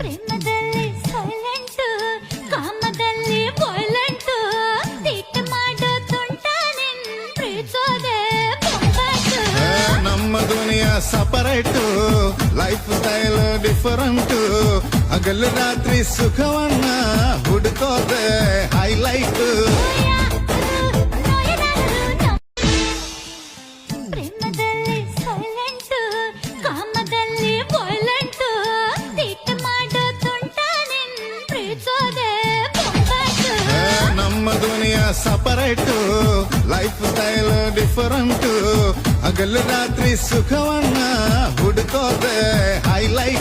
ಪ್ರೇಮದಲ್ಲಿ silent ಕಾಮದಲ್ಲಿ violent ತಿಟ್ಟ ಮಾಡೋ ತುಂಟ ನಿನ್ ಪ್ರೀತೋದೆ ಬೊಂಬಾಟು ನಮ್ಮ ದುನಿಯಾ ಸಪರೇಟು ಲೈಫ್ ಸ್ಟೈಲ್ ಡಿಫರೆಂಟ್ ಹಗಲು ರಾತ್ರಿ ಸುಖವನ್ನ ಹುಡುಕೋದೆ ಹೈಲೈಟ್ ಪ್ರೇಮದಲ್ಲಿ ಸೈಲೆಂಟ್ ಕಾಮದಲ್ಲಿ ವೈಲೆಂಟ್ ತಿಟ್ಟ ಮಾಡೋ ತುಂಟ ನಿನ್ ಪ್ರೀತೋದೆ ಬೊಂಬಾಟು ನಮ್ಮ ದುನಿಯಾ ಸಪರೇಟು ಲೈಫ್ ಸ್ಟೈಲ್ ಡಿಫರೆಂಟ್ ಹಗಲು ರಾತ್ರಿ ಸುಖವನ್ನ ಹುಡುಕೋದೆ ಹೈಲೈಟ್